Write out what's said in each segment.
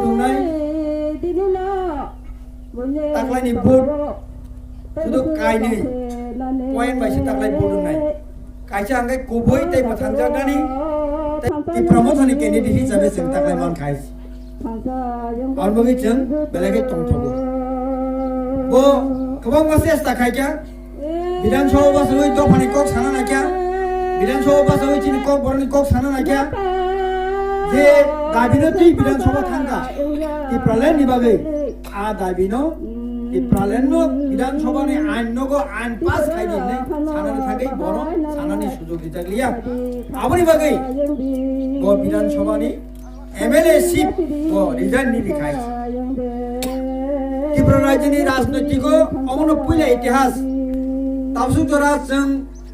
dungnai taklai ni board sudah kaini poin masih taklai board dungnai kaisa angkai kuboi tei mathangjaga ni di promotion ni candidate hisabe sing taklai man kais on bagi jeng belagi tong thogo bo kabang mases takai kya বিধানসভা সভা তো পানি cock সানা না क्या বিধানসভা সভা চিনি cock বরনি cock সানা না क्या যে দাবিনো তুই বিধানসভা থাঙ্গা ই প্রলেন নিবাগে আ দাবিনো ই প্রলেন নো বিধানসভা নি আইন নগো আইন পাস খাই দিনে সানা থাকে বড় সানানি সুযোগ দিতে লিয়া আবনি বাগে গো বিধানসভা নি এমএলএ শিপ গো রিজাইন নি লিখাই ত্রিপুরা রাজ্যনি রাজনৈতিক অমন পুইলা ইতিহাস तावसुक जरा जों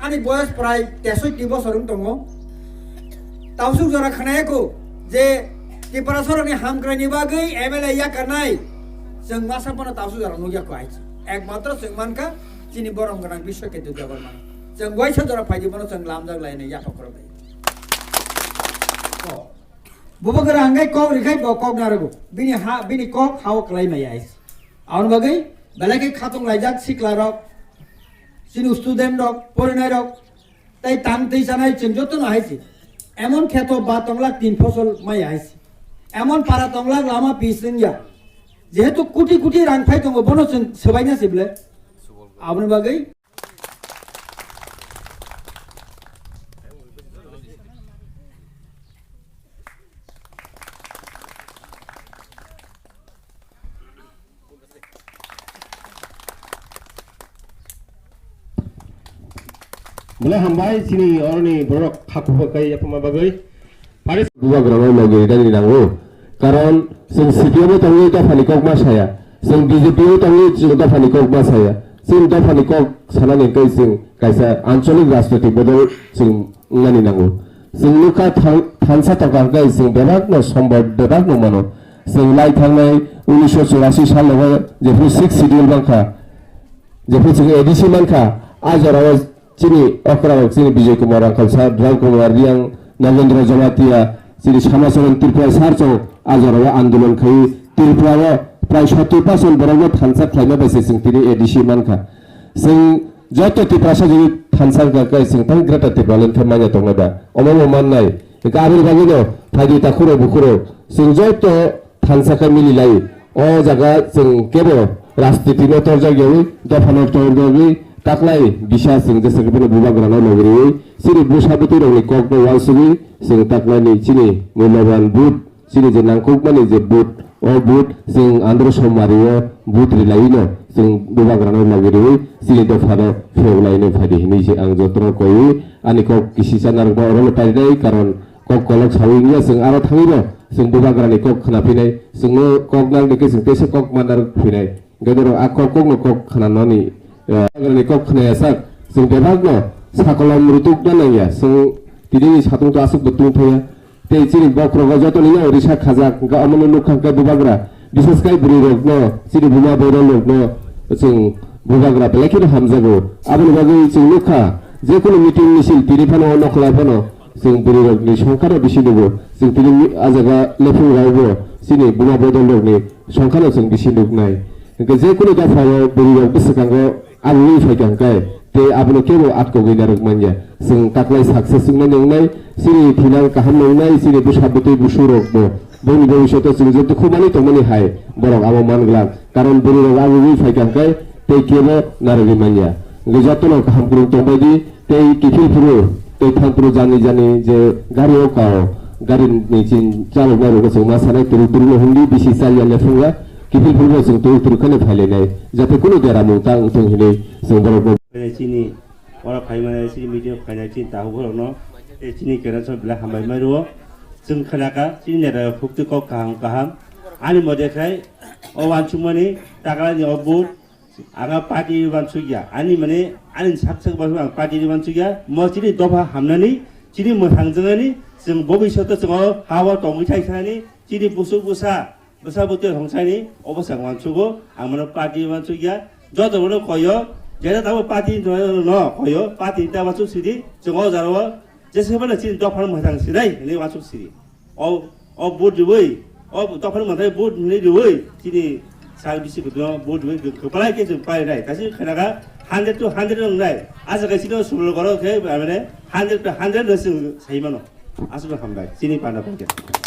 आंनि बयस प्राय 63 बोसोर दङ तावसुक जरा खानायखौ जे त्रिपुरा सरकारनि हामग्रानि बागै एमएलए या करनाय जों मासापना तावसुक जरा नुयाखौ आइछ एकमात्र जों मानका जिनि बरम गोनां बिश्व केतु जाबार मान जों बयस जरा फायदि बनो जों लामजाग लायनो या थकर बाय बुबगरा आंगाय कक रिखाय कक नारगौ बिनि कक हाव क्लाइमाय आइछ आउन बागै बेलाके खातुं लायजाक सिक्ला रक Sini student dok, foreigner dok, tay tam tay sanai cenjoto na haisi. Emon kheto ba tonglak 3 ফসল mai haisi. Emon para tonglak lama pising ya. Jehetu kuti rang phai tongo bono sebaina sible. Abni bagai mulai hambai sini orang ni borok haku pakai apa mabagai paris dua gerangan lagi dan ini nanggu karon sing CPM tangi itu fanikok mas saya sing BJP tangi juga fanikok mas saya sing itu fanikok sana ni kai sing kaisa ancolik राष्ट्रपति bodol sing ngani nanggu sing luka thansa takar kai sing bebak no sombor bebak no mano sing lai thangnai 1984 সাল লগে যেফু 6 schedule বাংখা যেফু sing edisi বাংখা আজরাও Sini okra sini Bijay Kumar Angkal Sar Dral Kumar Riang Nalendra Jamatia sini Samasaran Tripura Sarco Azarawa Andolan Kai Tripura প্রায় 70% বরংও থানসা খাইনা বাইছে সিং তিরি এডিসি মানখা সিং যত ত্রিপুরা যদি থানসা গাকাই সিং তাং গ্রেটা ত্রিপুরালেন খামাইনা দংবা অমন মান নাই গাবির বাগিনো ফাইদি তাখুরো বুখুরো সিং যত থানসা কা মিলিলাই ও জায়গা সিং কেবো রাজনীতি নতর জায়গায় দফানোর তরগি taklai bisa sing jasa kepala buba gerana negeri sini busa betul orang kok no wal sini sing taklai ni sini mulawan but sini jenang kok mana je but oh but sing andro somario but rilai no sing buba gerana negeri sini do fado feulai no fadi ini si ang jotro koi ani kok kisi sanar ba orang lepai dai karon kok kolok sawinya sing aro thangi no sing buba gerani kok khana pinai sing no kok nang dike sing tese kok mandar pinai gadero akok kok no kok khana noni agar nikok kena sak, sing bebas no, sekolah merutuk dan ya, sing tidak ni satu tu asuk betul tu ya, teh ciri bak program tu ni ya, orisa khazak, enggak aman nukang ke bubagra, bisa sekali beri rok no, ciri bunga beri rok no, sing bubagra, pelaki tu hamzah go, abang bagi sing nukha, jekunu meeting misil, tiripan ono kelapano, sing beri rok ni, songkara bisi dugo, sing tiri ajaga lepung raugo, sini bunga beri rok ni, songkara sing bisi dug nai, enggak jekunu dah faham beri rok besekanggo Angli fajar kai, te ablo kebo atko gina rukmanya, sing taklai sukses sing menyengai, sini final kaham menyengai, sini busha betul busurok bo, boni boni soto sing jotu kumani to mani hai, borok amo manglang, karon boni rok angli fajar kai, te kebo naragimanya, gejato no kaham kurung to bagi, te kifil puru, te thang puru jani je gari okao, gari nicin calo garo kesing masana turu no hundi bisi salya lefunga. Kipil pura sing tu turkan phale nai jate kuno dera mutang tung hile sing boro chini ora phai ma si media phai na chin ta ho no e chini kera so bla hambai mai ro sing khana ka chini ne ra phuktu ko kaham ani mode khai o wan chumani takala ni obut aga party wan sugya ani mane ani saksak ba party wan sugya mo chini doba hamnani chini mo hangjani sing bobishot sing hawa tongi thai sani chini busu busa besabuti hongsani obasang wansugo amano party wansugia jodo bono koyo jeda tahu party no koyo party ta wasuk sidi jongo jarwa jesebana chin dofar mohang sidai ini wasuk sidi o budwei तखन माथाय बहुत नै रुवै चिनि service को बहुत रुवै गोपालाय के जों पाइनाय दासि खनागा 100 to 100 नंनाय आजा गासिनो सुबुल गरो के माने 100 to 100 नसों साइमानो आसुबा हामबाय चिनि पाना